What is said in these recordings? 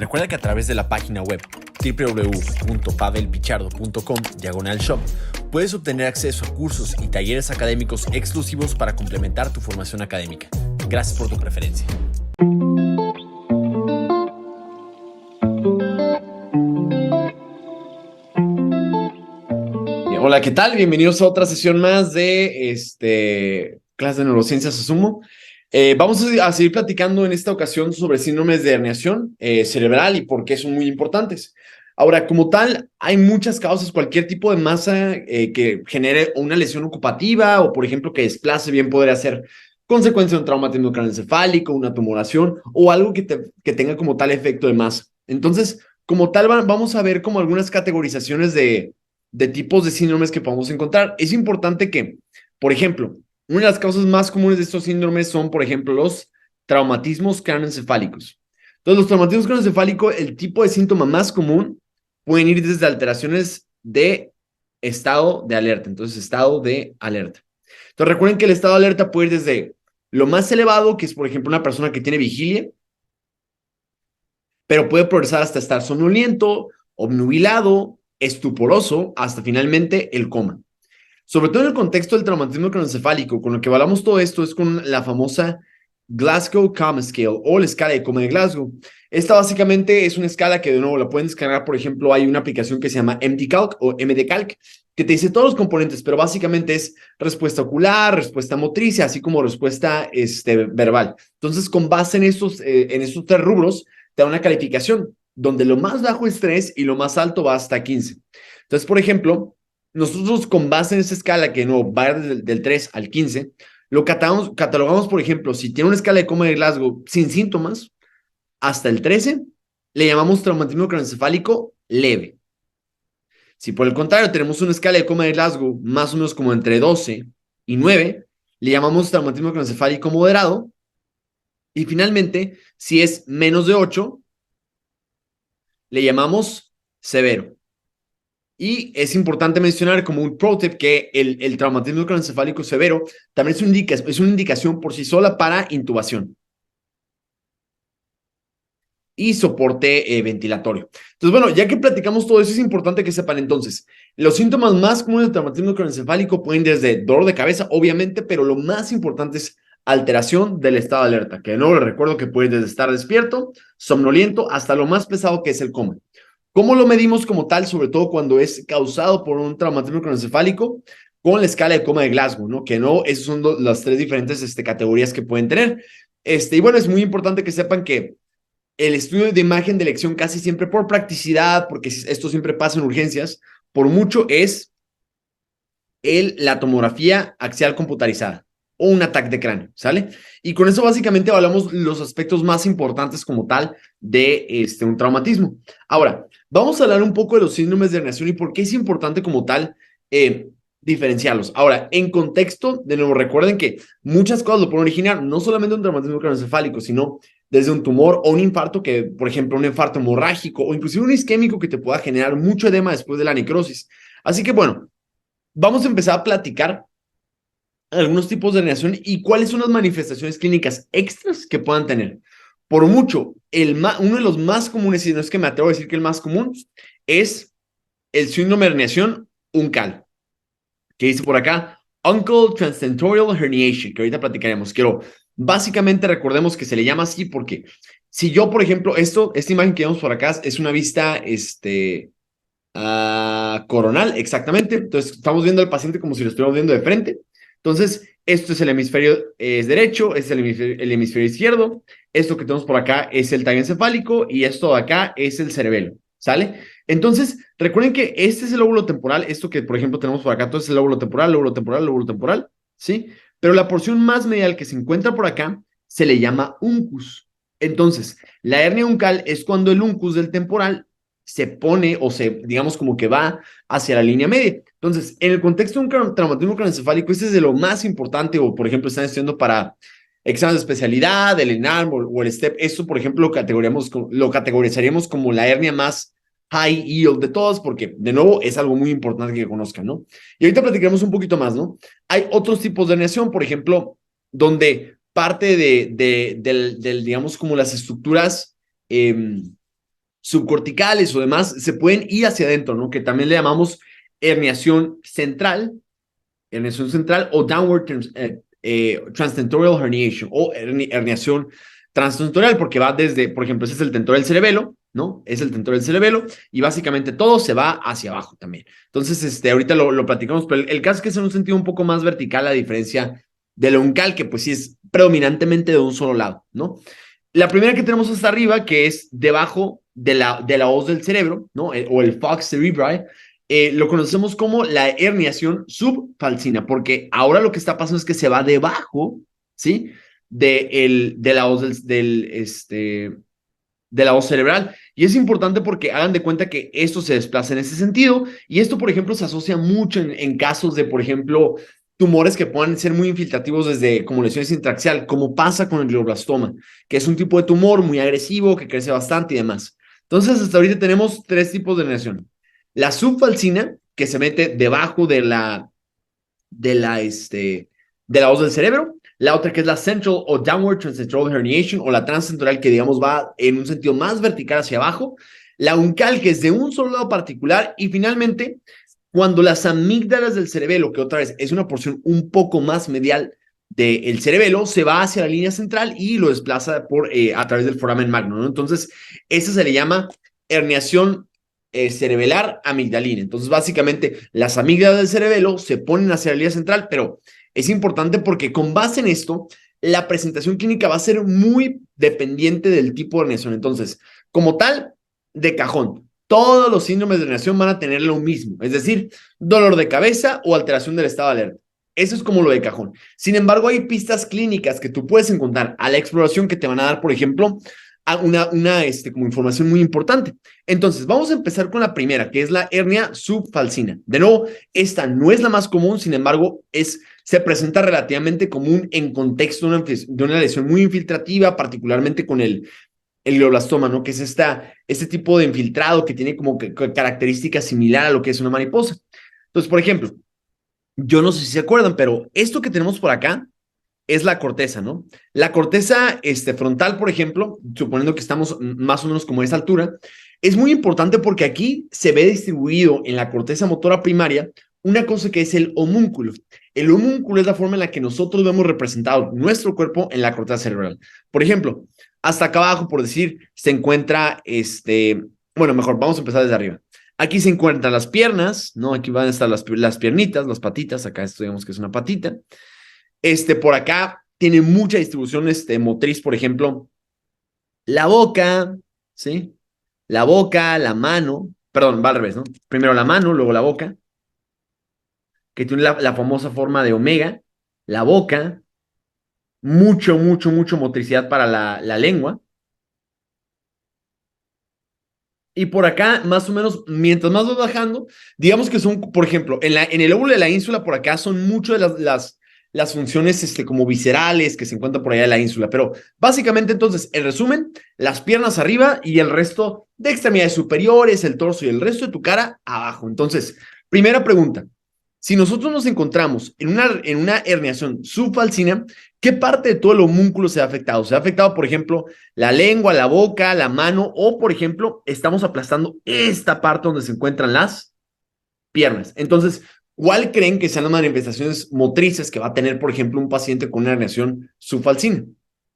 Recuerda que a través de la página web www.pavelpichardo.com/shop puedes obtener acceso a cursos y talleres académicos exclusivos para complementar tu formación académica. Gracias por tu preferencia. Hola, ¿qué tal? Bienvenidos a otra sesión más de clase de neurociencias Asumo. Vamos a seguir platicando en esta ocasión sobre síndromes de herniación cerebral y por qué son muy importantes. Ahora, como tal, hay muchas causas, cualquier tipo de masa que genere una lesión ocupativa o, por ejemplo, que desplace, bien podría ser consecuencia de un traumatismo craneoencefálico, una tumoración o algo que tenga como tal efecto de masa. Entonces, como tal, vamos a ver como algunas categorizaciones de tipos de síndromes que podemos encontrar. Es importante que, por ejemplo, una de las causas más comunes de estos síndromes son, por ejemplo, los traumatismos craneoencefálicos. Entonces, los traumatismos craneoencefálicos, el tipo de síntoma más común pueden ir desde alteraciones de estado de alerta. Entonces, estado de alerta. Entonces, recuerden que el estado de alerta puede ir desde lo más elevado, que es, por ejemplo, una persona que tiene vigilia, pero puede progresar hasta estar somnoliento, obnubilado, estuporoso, hasta finalmente el coma. Sobre todo en el contexto del traumatismo craneoencefálico, con lo que evaluamos todo esto es con la famosa Glasgow Coma Scale o la escala de coma de Glasgow. Esta básicamente es una escala que de nuevo la pueden descargar, por ejemplo, hay una aplicación que se llama MDCalc o MDCalc, que te dice todos los componentes, pero básicamente es respuesta ocular, respuesta motriz, así como respuesta verbal. Entonces, con base en estos tres rubros, te da una calificación, donde lo más bajo es 3 y lo más alto va hasta 15. Entonces, por ejemplo, nosotros con base en esa escala que no va del 3 al 15, lo catalogamos, por ejemplo, si tiene una escala de coma de Glasgow sin síntomas, hasta el 13, le llamamos traumatismo craneoencefálico leve. Si por el contrario tenemos una escala de coma de Glasgow más o menos como entre 12 y 9, le llamamos traumatismo craneoencefálico moderado. Y finalmente, si es menos de 8, le llamamos severo. Y es importante mencionar como un pro tip que el traumatismo craneoencefálico severo también es una indicación por sí sola para intubación y soporte ventilatorio. Entonces, bueno, ya que platicamos todo eso, es importante que sepan entonces, los síntomas más comunes del traumatismo craneoencefálico pueden ir desde dolor de cabeza, obviamente, pero lo más importante es alteración del estado de alerta, que no les recuerdo que puede desde estar despierto, somnoliento, hasta lo más pesado que es el coma. ¿Cómo lo medimos como tal? Sobre todo cuando es causado por un traumatismo craneoencefálico, con la escala de coma de Glasgow, ¿no? Que no, esas son las tres diferentes categorías que pueden tener. Y bueno, es muy importante que sepan que el estudio de imagen de elección casi siempre por practicidad, porque esto siempre pasa en urgencias, por mucho es la tomografía axial computarizada o un ataque de cráneo, ¿sale? Y con eso básicamente evaluamos los aspectos más importantes como tal de un traumatismo. Ahora, vamos a hablar un poco de los síndromes de herniación y por qué es importante como tal diferenciarlos. Ahora, en contexto, de nuevo, recuerden que muchas cosas lo pueden originar, no solamente un traumatismo craneoencefálico, sino desde un tumor o un infarto que, por ejemplo, un infarto hemorrágico o inclusive un isquémico que te pueda generar mucho edema después de la necrosis. Así que, bueno, vamos a empezar a platicar algunos tipos de herniación y cuáles son las manifestaciones clínicas extras que puedan tener. Por mucho, uno de los más comunes, y no es que me atrevo a decir que el más común, es el síndrome de herniación uncal, que dice por acá, Uncal Transtentorial Herniation, que ahorita platicaremos. Quiero, básicamente recordemos que se le llama así porque si yo, por ejemplo, esta imagen que vemos por acá es una vista, coronal, exactamente. Entonces, estamos viendo al paciente como si lo estuviéramos viendo de frente. Entonces, esto es el hemisferio derecho, es el hemisferio izquierdo. Esto que tenemos por acá es el tallo encefálico y esto de acá es el cerebelo, ¿sale? Entonces, recuerden que este es el lóbulo temporal, esto que, por ejemplo, tenemos por acá, todo es el lóbulo temporal, lóbulo temporal, lóbulo temporal, ¿sí? Pero la porción más medial que se encuentra por acá se le llama uncus. Entonces, la hernia uncal es cuando el uncus del temporal se pone o digamos, como que va hacia la línea media. Entonces, en el contexto de un traumatismo craneoencefálico, este es de lo más importante, o por ejemplo, están estudiando para exámenes de especialidad, el ENARM o el STEP. Esto, por ejemplo, lo categorizaríamos como la hernia más high yield de todas, porque, de nuevo, es algo muy importante que conozcan, ¿no? Y ahorita platicaremos un poquito más, ¿no? Hay otros tipos de herniación, por ejemplo, donde parte digamos, como las estructuras subcorticales o demás, se pueden ir hacia adentro, ¿no? Que también le llamamos herniación central o downward transtentorial herniation o herniación transtentorial, porque va desde, por ejemplo, ese es el tentor del cerebelo, ¿no? Es el tentor del cerebelo y básicamente todo se va hacia abajo también. Entonces, ahorita lo platicamos, pero el caso es que es en un sentido un poco más vertical a diferencia del uncal, que pues sí es predominantemente de un solo lado, ¿no? La primera que tenemos hasta arriba, que es debajo de la hoz del cerebro, ¿no? O el falx cerebri, lo conocemos como la herniación subfalcina, porque ahora lo que está pasando es que se va debajo, ¿sí? De la hoz de la hoz cerebral. Y es importante porque hagan de cuenta que esto se desplaza en ese sentido. Y esto, por ejemplo, se asocia mucho en casos de, por ejemplo, tumores que puedan ser muy infiltrativos desde como lesiones intraxial, como pasa con el glioblastoma, que es un tipo de tumor muy agresivo, que crece bastante y demás. Entonces, hasta ahorita tenemos tres tipos de herniación. La subfalcina, que se mete debajo de la hoz del cerebro. La otra que es la central o downward transentoral herniation o la transcentoral que digamos va en un sentido más vertical hacia abajo. La uncal que es de un solo lado particular y finalmente cuando las amígdalas del cerebelo, que otra vez es una porción un poco más medial del cerebelo, se va hacia la línea central y lo desplaza a través del foramen magno, ¿no? Entonces, esa se le llama herniación cerebelar amigdalina. Entonces, básicamente, las amígdalas del cerebelo se ponen hacia la línea central, pero es importante porque con base en esto, la presentación clínica va a ser muy dependiente del tipo de herniación. Entonces, como tal, de cajón, todos los síndromes de herniación van a tener lo mismo, es decir, dolor de cabeza o alteración del estado de alerta. Eso es como lo de cajón. Sin embargo, hay pistas clínicas que tú puedes encontrar a la exploración que te van a dar, por ejemplo, como información muy importante. Entonces, vamos a empezar con la primera, que es la hernia subfalcina. De nuevo, esta no es la más común, sin embargo, se presenta relativamente común en contexto de una lesión muy infiltrativa, particularmente con el glioblastoma, ¿no? Que es este tipo de infiltrado que tiene como características similar a lo que es una mariposa. Entonces, por ejemplo, yo no sé si se acuerdan, pero esto que tenemos por acá es la corteza, ¿no? La corteza frontal, por ejemplo, suponiendo que estamos más o menos como a esa altura, es muy importante porque aquí se ve distribuido en la corteza motora primaria una cosa que es el homúnculo. El homúnculo es la forma en la que nosotros vemos representado nuestro cuerpo en la corteza cerebral. Por ejemplo, hasta acá abajo, por decir, se encuentra bueno, mejor, vamos a empezar desde arriba. Aquí se encuentran las piernas, ¿no? Aquí van a estar las piernitas, las patitas, acá esto digamos que es una patita. Por acá tiene mucha distribución motriz, por ejemplo, la boca, ¿sí? La boca, la mano, perdón, va al revés, ¿no? Primero la mano, luego la boca, que tiene la famosa forma de omega, la boca, mucho motricidad para la lengua. Y por acá, más o menos, mientras más vas bajando, digamos que son, por ejemplo, en el óvulo de la ínsula, por acá son mucho de las funciones como viscerales que se encuentran por allá en la ínsula. Pero básicamente, entonces, en resumen, las piernas arriba y el resto de extremidades superiores, el torso y el resto de tu cara abajo. Entonces, primera pregunta. Si nosotros nos encontramos en una herniación subfalcina, ¿qué parte de todo el homúnculo se ha afectado? Se ha afectado, por ejemplo, la lengua, la boca, la mano, o, por ejemplo, estamos aplastando esta parte donde se encuentran las piernas. Entonces, ¿cuál creen que sean las manifestaciones motrices que va a tener, por ejemplo, un paciente con una herniación subfalcina?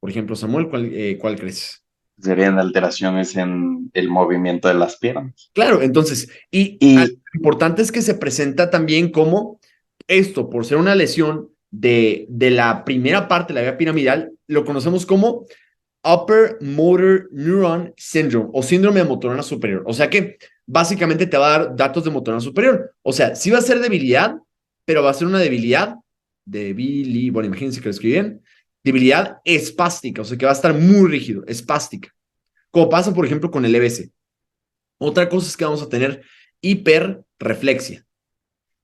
Por ejemplo, Samuel, ¿cuál crees? Serían alteraciones en el movimiento de las piernas. Claro, entonces, lo Y importante es que se presenta también como esto, por ser una lesión de la primera parte de la vía piramidal, lo conocemos como Upper Motor Neuron Syndrome o síndrome de motor neuronal superior. O sea que básicamente te va a dar datos de motor neuronal superior. O sea, sí va a ser debilidad, pero va a ser una debilidad, bueno, imagínense que lo escribí bien, debilidad espástica, o sea que va a estar muy rígido, espástica. Como pasa, por ejemplo, con el EBC. Otra cosa es que vamos a tener hiperreflexia,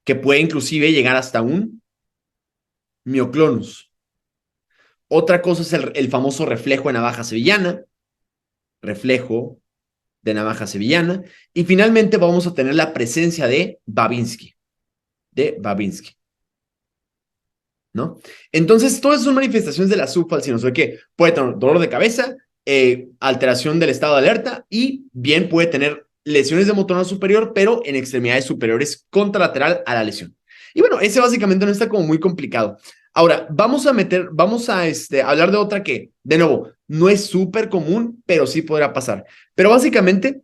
que puede inclusive llegar hasta un mioclonus. Otra cosa es el famoso reflejo de navaja sevillana, reflejo de navaja sevillana. Y finalmente vamos a tener la presencia de Babinski, ¿no? Entonces, todas son manifestaciones de la subfalcinosis, que puede tener dolor de cabeza, alteración del estado de alerta y bien puede tener lesiones de motor superior, pero en extremidades superiores contralateral a la lesión. Y bueno, ese básicamente no está como muy complicado. Ahora, vamos a hablar de otra que, de nuevo, no es súper común, pero sí podrá pasar. Pero básicamente,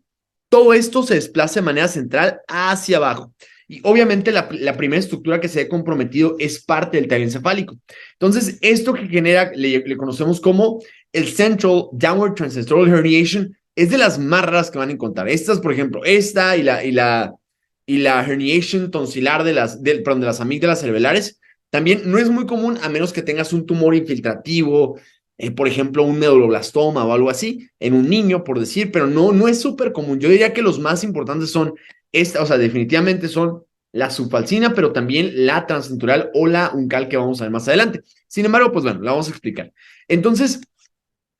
todo esto se desplaza de manera central hacia abajo. Y obviamente la primera estructura que se ve comprometido es parte del tallo encefálico. Entonces, esto que genera, le conocemos como el Central Downward Transsacral Herniation, es de las más raras que van a encontrar. Estas, por ejemplo, esta y la herniation tonsilar de las amígdalas cerebrales, también no es muy común a menos que tengas un tumor infiltrativo, por ejemplo, un medulloblastoma o algo así, en un niño, por decir, pero no es súper común. Yo diría que los más importantes son o sea, definitivamente son la subfalcina, pero también la transcentural o la uncal que vamos a ver más adelante. Sin embargo, pues bueno, la vamos a explicar. Entonces,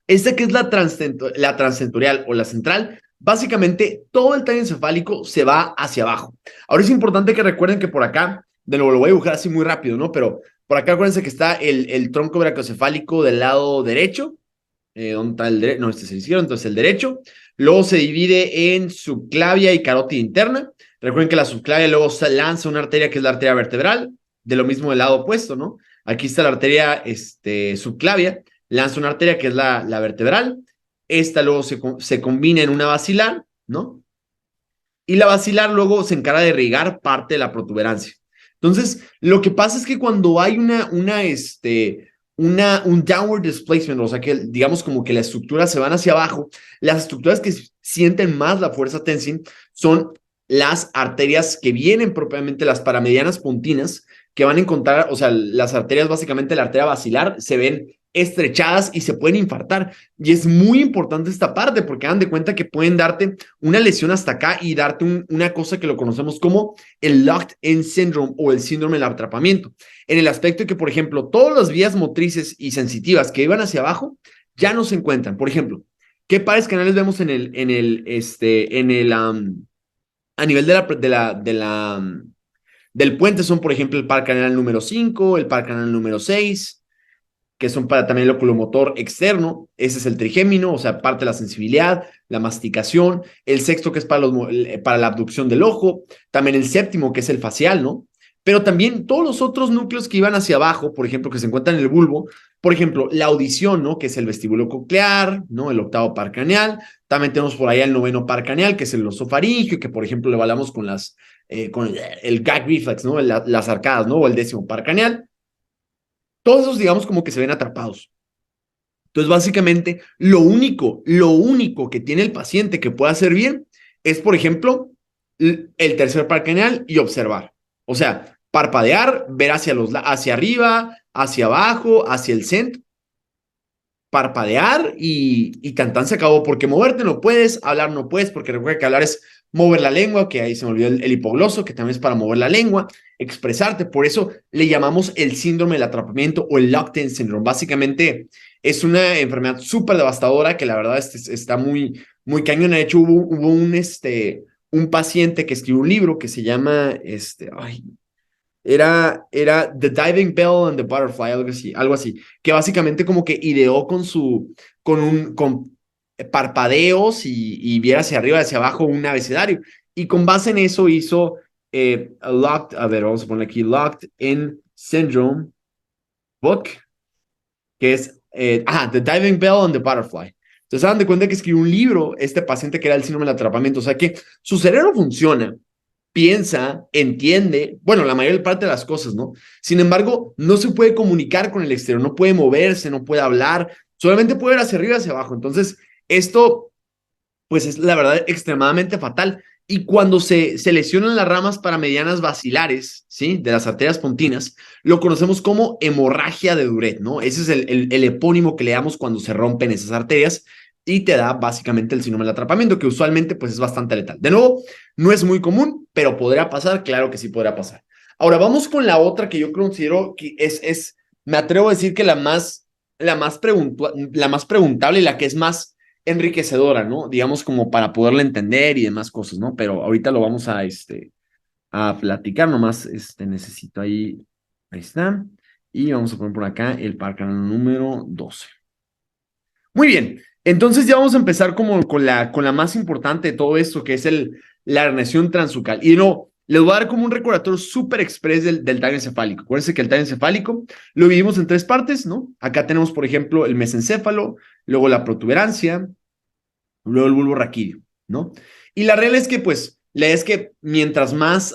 esta que es la transcentorial o la central, básicamente todo el tallo encefálico se va hacia abajo. Ahora es importante que recuerden que por acá, de nuevo lo voy a dibujar así muy rápido, ¿no? Pero por acá acuérdense que está el tronco brachiocefálico del lado derecho. ¿Dónde está el derecho? No, este es el izquierdo, entonces el derecho. Luego se divide en subclavia y carótida interna. Recuerden que la subclavia luego se lanza una arteria que es la arteria vertebral, de lo mismo del lado opuesto, ¿no? Aquí está la arteria subclavia, lanza una arteria que es la vertebral. Esta luego se combina en una basilar, ¿no? Y la basilar luego se encarga de irrigar parte de la protuberancia. Entonces, lo que pasa es que cuando hay un downward displacement, o sea que digamos como que las estructuras se van hacia abajo, las estructuras que sienten más la fuerza tensing son las arterias que vienen propiamente, las paramedianas pontinas, que van a encontrar, o sea, las arterias, básicamente la arteria basilar, se ven estrechadas y se pueden infartar. Y es muy importante esta parte porque dan de cuenta que pueden darte una lesión hasta acá y darte una cosa que lo conocemos como el locked-in syndrome o el síndrome del atrapamiento. En el aspecto de que, por ejemplo, todas las vías motrices y sensitivas que iban hacia abajo ya no se encuentran. Por ejemplo, ¿qué pares canales vemos a nivel del puente? Son, por ejemplo, el par canal número 5, el par canal número 6, que son para también el oculomotor externo. Ese es el trigémino, o sea, parte de la sensibilidad, la masticación. El sexto, que es para la abducción del ojo. También el séptimo, que es el facial, ¿no? Pero también todos los otros núcleos que iban hacia abajo, por ejemplo, que se encuentran en el bulbo, por ejemplo, la audición, ¿no? Que es el vestíbulo coclear, ¿no? El octavo par craneal. También tenemos por allá el noveno par craneal, que es el osofaringio, que por ejemplo le hablamos con el gag reflex, ¿no? Las arcadas, ¿no? O el décimo par craneal. Todos esos, digamos, como que se ven atrapados. Entonces, básicamente, lo único que tiene el paciente que puede hacer bien es, por ejemplo, el tercer par craneal y observar. O sea, parpadear, ver hacia arriba, hacia abajo, hacia el centro, parpadear y tan se acabó, porque moverte no puedes, hablar no puedes, porque recuerda que hablar es mover la lengua, que ahí se me olvidó el hipogloso, que también es para mover la lengua, expresarte. Por eso le llamamos el síndrome del atrapamiento o el locked-in syndrome. Básicamente es una enfermedad súper devastadora que la verdad está muy cañona. De hecho, hubo un paciente que escribió un libro que se llama, era The Diving Bell and the Butterfly, algo así, que básicamente como que ideó con parpadeos y viera hacia arriba y hacia abajo un abecedario. Y con base en eso hizo a ver, vamos a poner aquí, Locked in Syndrome Book, que es, The Diving Bell and the Butterfly. Entonces, se dan de cuenta que escribió un libro, este paciente que era el síndrome del atrapamiento, o sea que su cerebro funciona, piensa, entiende, bueno, la mayor parte de las cosas, ¿no? Sin embargo, no se puede comunicar con el exterior, no puede moverse, no puede hablar, solamente puede ir hacia arriba y hacia abajo. Entonces, esto, pues es la verdad extremadamente fatal. Y cuando se lesionan las ramas paramedianas basilares, ¿sí? De las arterias pontinas, lo conocemos como hemorragia de Duret, ¿no? Ese es el epónimo que le damos cuando se rompen esas arterias y te da básicamente el síndrome del atrapamiento, que usualmente pues es bastante letal. De nuevo, no es muy común, pero podría pasar, claro que sí podría pasar. Ahora vamos con la otra que yo considero que me atrevo a decir que la más preguntable y la que es más enriquecedora, ¿no? Digamos como para poderla entender y demás cosas, ¿no? Pero ahorita lo vamos a platicar, nomás necesito ahí está. Y vamos a poner por acá el par canal número 12. Muy bien. Entonces ya vamos a empezar como con la más importante de todo esto, que es la herniación transbucal. Y no, les voy a dar como un recordatorio súper express del tallo encefálico. Acuérdense que el tallo encefálico lo dividimos en tres partes, ¿no? Acá tenemos, por ejemplo, el mesencéfalo, luego la protuberancia, luego el bulbo raquídeo, ¿no? Y la regla es que, pues, la idea es que mientras más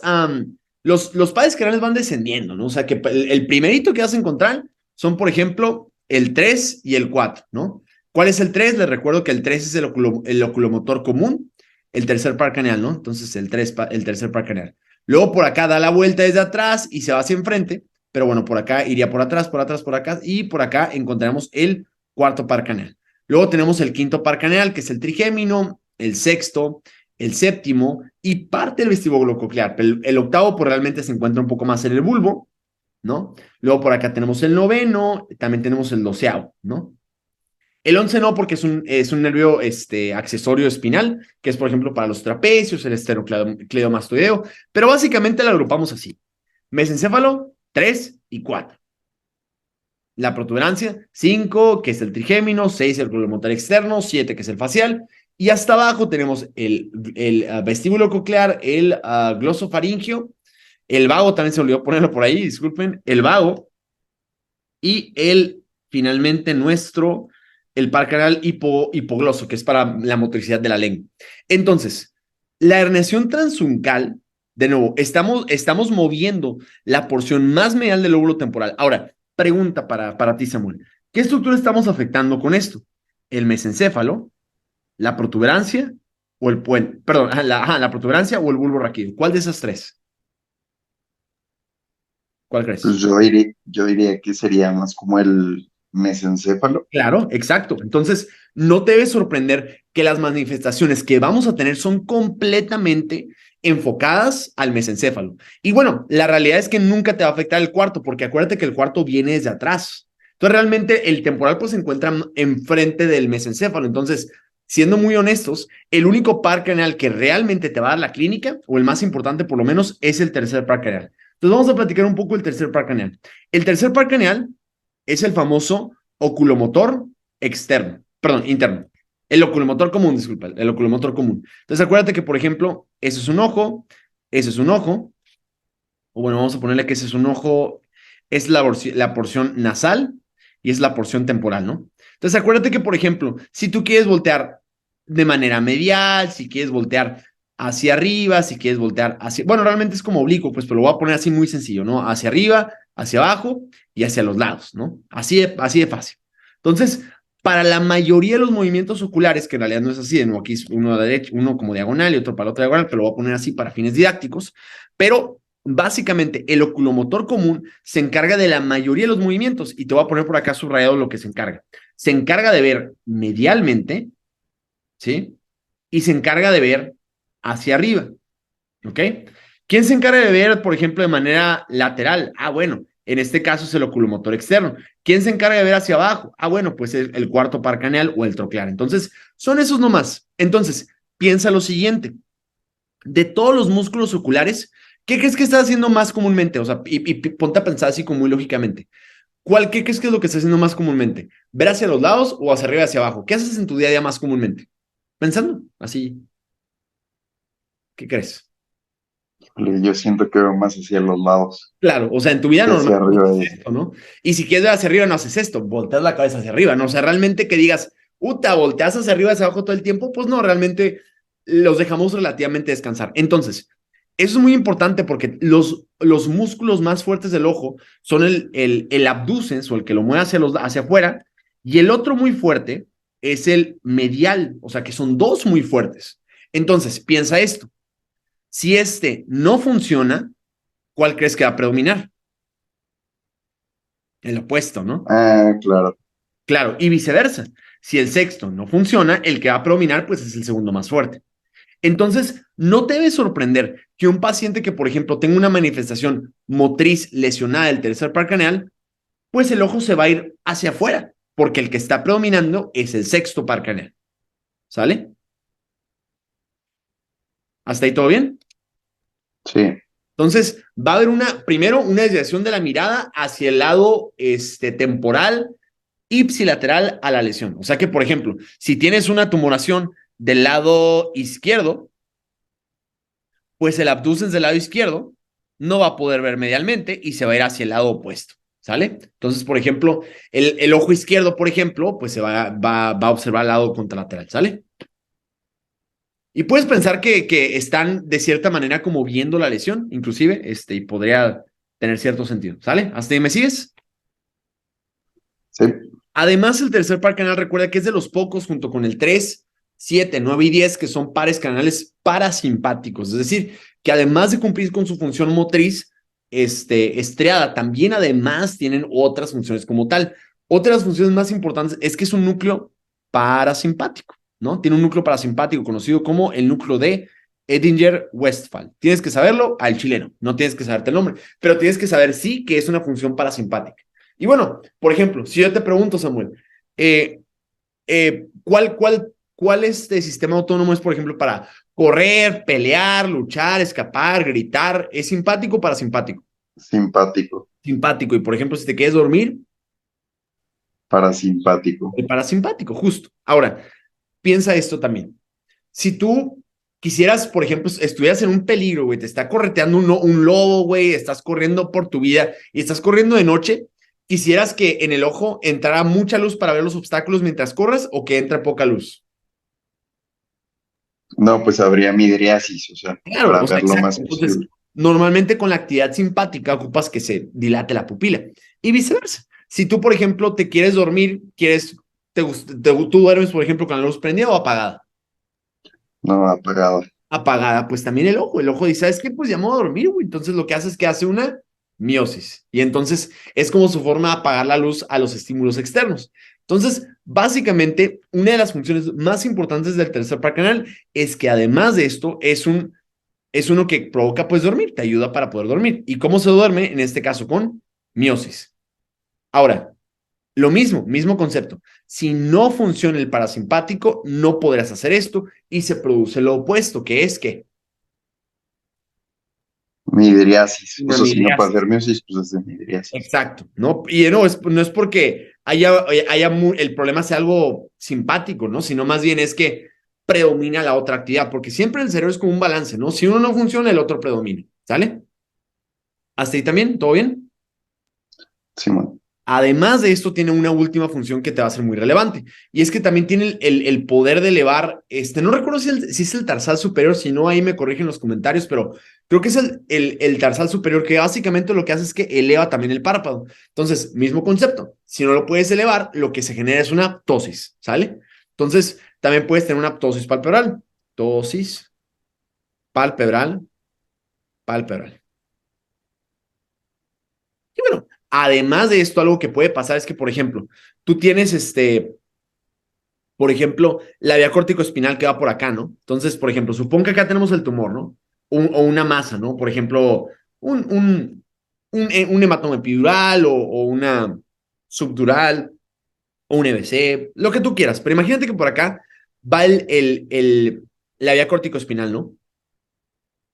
los padres craneales van descendiendo, ¿no? O sea, que el primerito que vas a encontrar son, por ejemplo, el 3 y el 4, ¿no? ¿Cuál es el 3? Les recuerdo que el 3 es el oculomotor común, el tercer par craneal, ¿no? Entonces, el tercer par craneal. Luego por acá da la vuelta desde atrás y se va hacia enfrente, pero bueno, por acá iría por atrás, por acá, y por acá encontraremos el cuarto par craneal. Luego tenemos el quinto par craneal, que es el trigémino, el sexto, el séptimo y parte del vestíbulo coclear. El octavo, pues realmente se encuentra un poco más en el bulbo, ¿no? Luego por acá tenemos el noveno, también tenemos el doceavo, ¿no? El 11 no, porque es un nervio accesorio espinal, que es, por ejemplo, para los trapecios, el esternocleidomastoideo, pero básicamente lo agrupamos así. Mesencéfalo, 3 y 4. La protuberancia, 5, que es el trigémino, 6, el glomotor externo, 7, que es el facial, y hasta abajo tenemos el vestíbulo coclear, el glosofaringio, el vago, también se olvidó ponerlo por ahí, disculpen, el vago, y finalmente, el par craneal hipogloso, que es para la motricidad de la lengua. Entonces, la herniación transuncal, de nuevo, estamos moviendo la porción más medial del lóbulo temporal. Ahora, pregunta para ti, Samuel. ¿Qué estructura estamos afectando con esto? ¿El mesencéfalo, la protuberancia o el puente? Perdón, la protuberancia o el bulbo raquídeo. ¿Cuál de esas tres? ¿Cuál crees? Pues yo diría que sería más como el mesencéfalo. Claro, exacto. Entonces, no te debe sorprender que las manifestaciones que vamos a tener son completamente enfocadas al mesencéfalo. Y bueno, la realidad es que nunca te va a afectar el cuarto, porque acuérdate que el cuarto viene desde atrás. Entonces, realmente el temporal pues se encuentra enfrente del mesencéfalo. Entonces, siendo muy honestos, el único par craneal que realmente te va a dar la clínica, o el más importante por lo menos, es el tercer par craneal. Entonces, vamos a platicar un poco del tercer par craneal. El tercer par craneal es el famoso oculomotor externo, perdón, interno. El oculomotor común, disculpa, el oculomotor común. Entonces, acuérdate que, por ejemplo, ese es un ojo, ese es un ojo, o bueno, vamos a ponerle que ese es un ojo, es la porción nasal y es la porción temporal, ¿no? Entonces, acuérdate que, por ejemplo, si tú quieres voltear de manera medial, si quieres voltear hacia arriba, si quieres voltear hacia, bueno, realmente es como oblicuo, pues, pero lo voy a poner así muy sencillo, ¿no? Hacia arriba, hacia abajo y hacia los lados, ¿no? Así de fácil. Entonces, para la mayoría de los movimientos oculares, que en realidad no es así, de nuevo aquí es uno a la derecha, uno como diagonal y otro para la otra diagonal, pero lo voy a poner así para fines didácticos, pero básicamente el oculomotor común se encarga de la mayoría de los movimientos y te voy a poner por acá subrayado lo que se encarga. Se encarga de ver medialmente, ¿sí? Y se encarga de ver hacia arriba, ¿ok? ¿Quién se encarga de ver, por ejemplo, de manera lateral? Ah, bueno, en este caso es el oculomotor externo. ¿Quién se encarga de ver hacia abajo? Ah, bueno, pues el cuarto par craneal o el troclear. Entonces, son esos nomás. Entonces, piensa lo siguiente. De todos los músculos oculares, ¿qué crees que estás haciendo más comúnmente? O sea, y ponte a pensar así como muy lógicamente. ¿Qué crees que es lo que estás haciendo más comúnmente? ¿Ver hacia los lados o hacia arriba y hacia abajo? ¿Qué haces en tu día a día más comúnmente? Pensando, así, ¿qué crees? Yo siento que veo más hacia los lados Claro, o sea, en tu vida que normal hacia arriba. haces esto, ¿no? Y si quieres ver hacia arriba, no haces esto, volteas la cabeza hacia arriba, ¿no? O sea, realmente que digas, puta, volteas hacia arriba, hacia abajo todo el tiempo, pues no, realmente los dejamos relativamente descansar. Entonces, eso es muy importante porque los músculos más fuertes del ojo son el abducens o el que lo mueve hacia afuera, y el otro muy fuerte es el medial, o sea, que son dos muy fuertes. Entonces, piensa esto. Si este no funciona, ¿cuál crees que va a predominar? El opuesto, ¿no? Ah, claro. Claro, y viceversa. Si el sexto no funciona, el que va a predominar, pues es el segundo más fuerte. Entonces, no te debe sorprender que un paciente que, por ejemplo, tenga una manifestación motriz lesionada del tercer par craneal, pues el ojo se va a ir hacia afuera, porque el que está predominando es el sexto par craneal. ¿Sale? ¿Hasta ahí todo bien? Sí. Entonces, primero una desviación de la mirada hacia el lado temporal ipsilateral a la lesión. O sea que, por ejemplo, si tienes una tumoración del lado izquierdo, pues el abducens del lado izquierdo no va a poder ver medialmente y se va a ir hacia el lado opuesto, ¿sale? Entonces, por ejemplo, el ojo izquierdo, por ejemplo, pues se va a observar el lado contralateral, ¿sale? Y puedes pensar que están de cierta manera como viendo la lesión, inclusive, y podría tener cierto sentido, ¿sale? ¿Hasta ahí me sigues? Sí, Además, el tercer par canal recuerda que es de los pocos, junto con el 3, 7, 9 y 10, que son pares canales parasimpáticos. Es decir, que además de cumplir con su función motriz estriada, también además tienen otras funciones como tal. Otras funciones más importantes es que es un núcleo parasimpático, ¿no? Tiene un núcleo parasimpático conocido como el núcleo de Edinger-Westphal. Tienes que saberlo al chileno, no tienes que saberte el nombre, pero tienes que saber sí que es una función parasimpática. Y bueno, por ejemplo, si yo te pregunto, Samuel, eh, ¿cuál sistema autónomo es, por ejemplo, para correr, pelear, luchar, escapar, gritar? ¿Es simpático o parasimpático? simpático, Simpático. Y, por ejemplo, si te quieres dormir, parasimpático. el parasimpático, justo. Ahora, piensa esto también. Si tú quisieras, por ejemplo, estuvieras en un peligro, güey, te está correteando un lobo, güey, estás corriendo por tu vida y estás corriendo de noche, ¿quisieras que en el ojo entrara mucha luz para ver los obstáculos mientras corres o que entre poca luz? No, pues habría midriasis, o sea, Claro, para o sea, ver lo exacto. más Entonces, posible. normalmente con la actividad simpática ocupas que se dilate la pupila y viceversa. Si tú, por ejemplo, te quieres dormir, tú duermes, por ejemplo, con la luz prendida o apagada. No, apagada. Apagada, pues también el ojo dice, ¿sabes qué? Pues ya me voy a dormir, güey. Entonces lo que hace es que hace una miosis. Y entonces es como su forma de apagar la luz a los estímulos externos. Entonces, básicamente, una de las funciones más importantes del tercer par canal es que además de esto, es uno que provoca pues dormir, te ayuda para poder dormir. ¿Y cómo se duerme? En este caso con miosis. Ahora, lo mismo concepto. Si no funciona el parasimpático, no podrás hacer esto y se produce lo opuesto, que es que Midriasis. O una sea, si no para midriasis. hacer miosis, pues es de midriasis. Exacto, ¿no? Y no es porque el problema sea algo simpático, ¿no? Sino más bien es que predomina la otra actividad, porque siempre el cerebro es como un balance, ¿no? Si uno no funciona, el otro predomina, ¿sale? ¿Hasta ahí también? ¿Todo bien? Simón. Además de esto, tiene una última función que te va a ser muy relevante. Y es que también tiene el poder de elevar, no recuerdo si es el tarsal superior, si no, ahí me corrigen los comentarios, pero creo que es el tarsal superior, que básicamente lo que hace es que eleva también el párpado. Entonces, mismo concepto. Si no lo puedes elevar, lo que se genera es una ptosis, ¿sale? Entonces, también puedes tener una ptosis palpebral. Ptosis palpebral, palpebral. Y bueno, además de esto, algo que puede pasar es que, por ejemplo, tú tienes por ejemplo, la vía córtico-espinal que va por acá, ¿no? Entonces, por ejemplo, supón que acá tenemos el tumor, ¿no? O una masa, ¿no? Por ejemplo, un hematoma epidural o una subdural o un EBC, lo que tú quieras. Pero imagínate que por acá va la vía córtico-espinal, ¿no?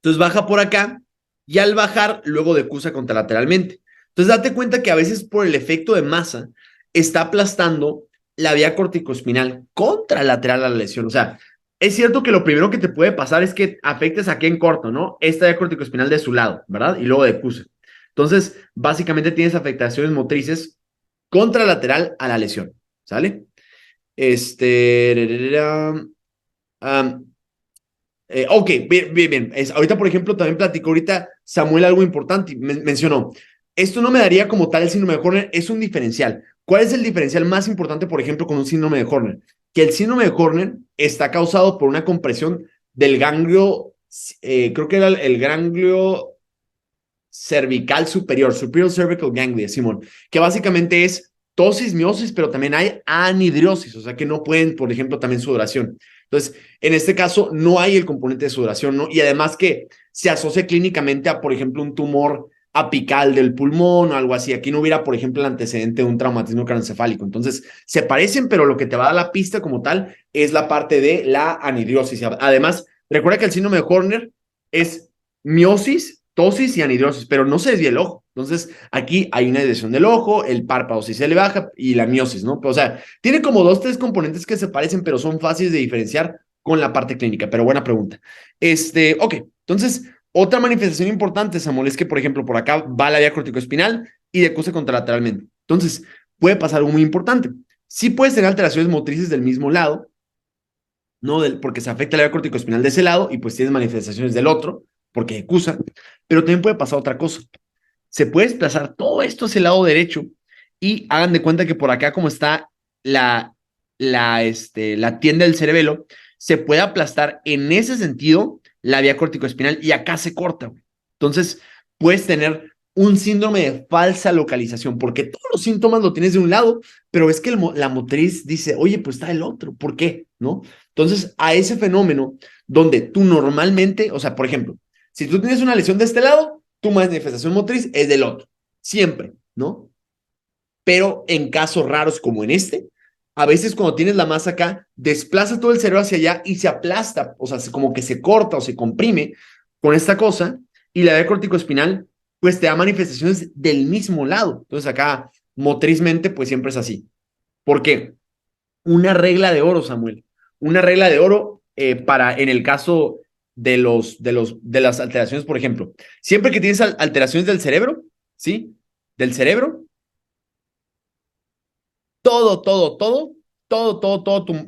Entonces baja por acá y al bajar luego decusa contralateralmente. Entonces date cuenta que a veces por el efecto de masa está aplastando la vía corticoespinal contralateral a la lesión. O sea, es cierto que lo primero que te puede pasar es que afectes aquí en corto, ¿no? Esta vía corticoespinal de su lado, ¿verdad? Y luego decusa. Entonces, básicamente tienes afectaciones motrices contralateral a la lesión, ¿sale? Este... Um, ok, bien. Ahorita, por ejemplo, también platicó ahorita Samuel algo importante. Mencionó, esto no me daría como tal el síndrome de Horner, es un diferencial. ¿Cuál es el diferencial más importante, por ejemplo, con un síndrome de Horner? Que el síndrome de Horner está causado por una compresión del ganglio, creo que era el ganglio cervical superior, superior cervical ganglia, Simón, que básicamente es tosis, miosis, pero también hay anhidriosis, o sea que no pueden, por ejemplo, también sudoración. Entonces, en este caso no hay el componente de sudoración, ¿no? Y además que se asocia clínicamente a, por ejemplo, un tumor apical del pulmón o algo así. Aquí no hubiera, por ejemplo, el antecedente de un traumatismo craneoencefálico. Entonces, se parecen, pero lo que te va a dar la pista como tal es la parte de la anhidrosis. Además, recuerda que el síndrome de Horner es miosis, tosis y anhidrosis, pero no se desvía el ojo. Entonces, aquí hay una lesión del ojo, el párpado sí se le baja y la miosis, ¿no? O sea, tiene como dos, tres componentes que se parecen, pero son fáciles de diferenciar con la parte clínica. Pero buena pregunta. Ok, entonces, otra manifestación importante, Samuel, es que, por ejemplo, por acá va la vía corticoespinal y decusa contralateralmente. Entonces, puede pasar algo muy importante. Sí puedes tener alteraciones motrices del mismo lado, ¿no? Porque se afecta la vía corticoespinal de ese lado y pues tienes manifestaciones del otro, porque decusa, pero también puede pasar otra cosa. Se puede desplazar todo esto hacia el lado derecho y hagan de cuenta que por acá como está la tienda del cerebelo, se puede aplastar en ese sentido la vía corticoespinal y acá se corta. Entonces, puedes tener un síndrome de falsa localización, porque todos los síntomas lo tienes de un lado, pero es que la motriz dice, oye, pues está el otro, ¿por qué? ¿No? Entonces, a ese fenómeno donde tú normalmente, o sea, por ejemplo, si tú tienes una lesión de este lado, tu manifestación motriz es del otro, siempre, ¿no? Pero en casos raros como en este, a veces cuando tienes la masa acá, desplaza todo el cerebro hacia allá y se aplasta, o sea, como que se corta o se comprime con esta cosa y la vía corticoespinal, pues te da manifestaciones del mismo lado. Entonces acá, motrizmente, pues siempre es así. ¿Por qué? Una regla de oro, Samuel. Una regla de oro para en el caso de las alteraciones, por ejemplo. Siempre que tienes alteraciones del cerebro, ¿sí? Del cerebro, todo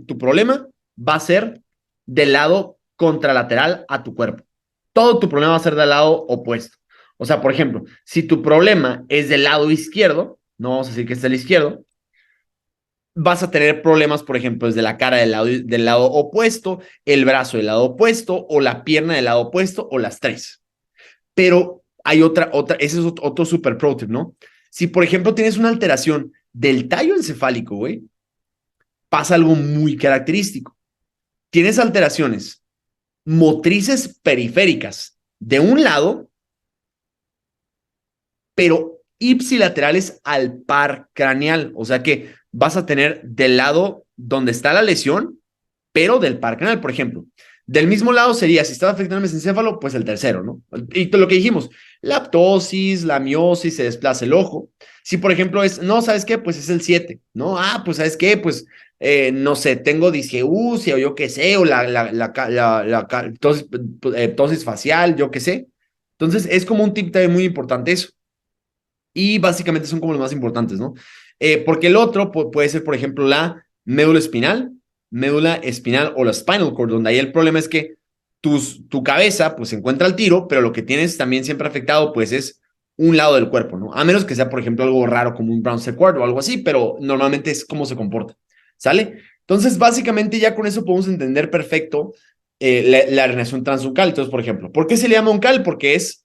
tu problema va a ser del lado contralateral a tu cuerpo. Todo tu problema va a ser del lado opuesto. O sea, por ejemplo, si tu problema es del lado izquierdo, no vamos a decir que es del izquierdo, vas a tener problemas, por ejemplo, desde la cara del lado opuesto, el brazo del lado opuesto, o la pierna del lado opuesto, o las tres. Pero hay ese es otro super pro tip, ¿no? Si, por ejemplo, tienes una alteración del tallo encefálico, güey, pasa algo muy característico. Tienes alteraciones motrices periféricas de un lado, pero ipsilaterales al par craneal. O sea que vas a tener del lado donde está la lesión, pero del par craneal, por ejemplo. Del mismo lado sería, si estás afectando el mesencéfalo, pues el tercero, ¿no? Y lo que dijimos, la ptosis, la miosis, se desplaza el ojo. Si, por ejemplo, no, ¿sabes qué? Pues es el 7, ¿no? Ah, pues, ¿sabes qué? Pues, no sé, tengo disgeusia o yo qué sé, o ptosis facial, yo qué sé. Entonces, es como un tip también muy importante eso. Y básicamente son como los más importantes, ¿no? Porque el otro puede ser, por ejemplo, la médula espinal o la spinal cord, donde ahí el problema es que tu cabeza pues se encuentra al tiro, pero lo que tienes también siempre afectado pues es un lado del cuerpo, ¿no? A menos que sea, por ejemplo, algo raro como un Brown sequard o algo así, pero normalmente es cómo se comporta, ¿sale? Entonces, básicamente ya con eso podemos entender perfecto la herniación transuncal. Entonces, por ejemplo, ¿por qué se le llama uncal? Porque es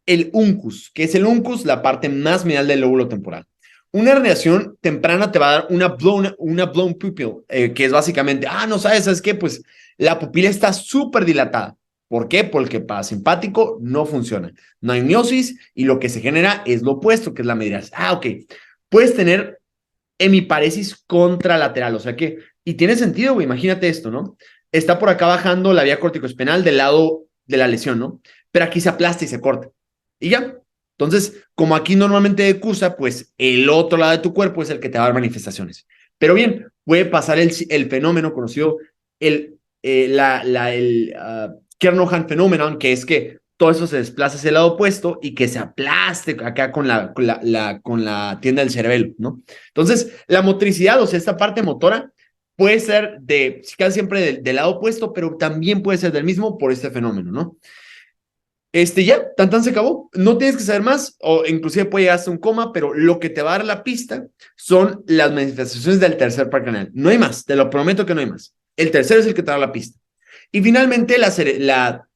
el uncus. ¿Qué es el uncus? La parte más medial del lóbulo temporal. Una herniación temprana te va a dar una blown pupil, que es básicamente, no ¿sabes qué? Pues la pupila está súper dilatada. ¿Por qué? Porque el parasimpático no funciona. No hay miosis y lo que se genera es lo opuesto, que es la medial. Ok. Puedes tener hemiparesis contralateral, o sea que, y tiene sentido, güey, imagínate esto, ¿no? Está por acá bajando la vía corticoespinal del lado de la lesión, ¿no? Pero aquí se aplasta y se corta. Y ya. Entonces, como aquí normalmente decusa, pues el otro lado de tu cuerpo es el que te va a dar manifestaciones. Pero bien, puede pasar el fenómeno conocido, Kernohan phenomenon, que es que todo eso se desplaza hacia el lado opuesto y que se aplaste acá con la tienda del cerebelo, ¿no? Entonces, la motricidad, o sea, esta parte motora, puede ser casi siempre del lado opuesto, pero también puede ser del mismo por este fenómeno, ¿no? Ya, tan se acabó. No tienes que saber más, o inclusive puede llegar hasta un coma, pero lo que te va a dar la pista son las manifestaciones del tercer par craneal. No hay más, te lo prometo que no hay más. El tercero es el que te da la pista. Y finalmente, la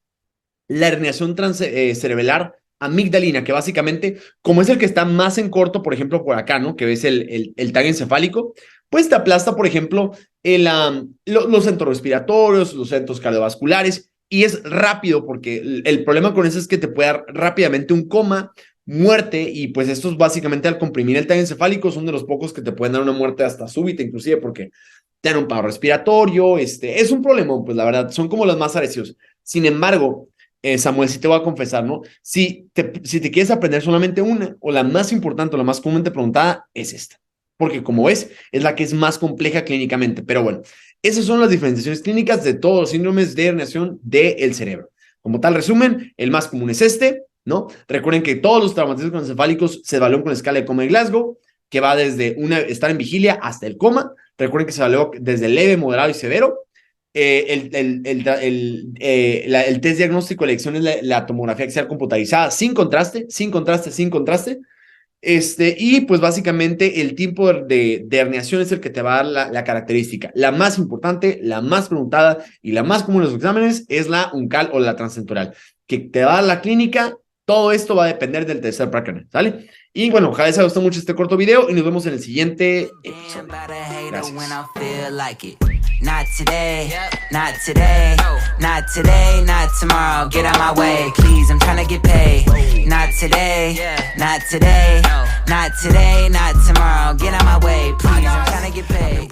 herniación cerebelar amigdalina, que básicamente, como es el que está más en corto, por ejemplo, por acá, ¿no? Que ves el tag encefálico, pues te aplasta, por ejemplo, los centros respiratorios, los centros cardiovasculares, y es rápido porque el problema con eso es que te puede dar rápidamente un coma, muerte, y pues estos básicamente al comprimir el tag encefálico son de los pocos que te pueden dar una muerte hasta súbita, inclusive porque te dan un paro respiratorio, es un problema, pues la verdad, son como los más agresivos. Sin embargo, Samuel, sí te voy a confesar, ¿no? Si te quieres aprender solamente una, o la más importante, o la más comúnmente preguntada, es esta. Porque como ves, es la que es más compleja clínicamente. Pero bueno, esas son las diferenciaciones clínicas de todos los síndromes de herniación del cerebro. Como tal resumen, el más común es este, ¿no? Recuerden que todos los traumatismos encefálicos se evalúan con la escala de coma de Glasgow, que va desde estar en vigilia hasta el coma. Recuerden que se evalúa desde leve, moderado y severo. El test diagnóstico de elección es la tomografía axial computarizada sin contraste. Y pues básicamente el tipo de herniación es el que te va a dar la característica. La más importante, la más preguntada y la más común en los exámenes es la uncal o la transcentural, que te va a dar la clínica. Todo esto va a depender del tercer Praxis, ¿sale? Y bueno, ojalá les haya gustado mucho este corto video y nos vemos en el siguiente episodio. Gracias. Not today, not today, not today, not tomorrow. Get out my way, please, I'm tryna get paid. Not today, not today, not today, not tomorrow. Get out my way, please, I'm tryna get paid.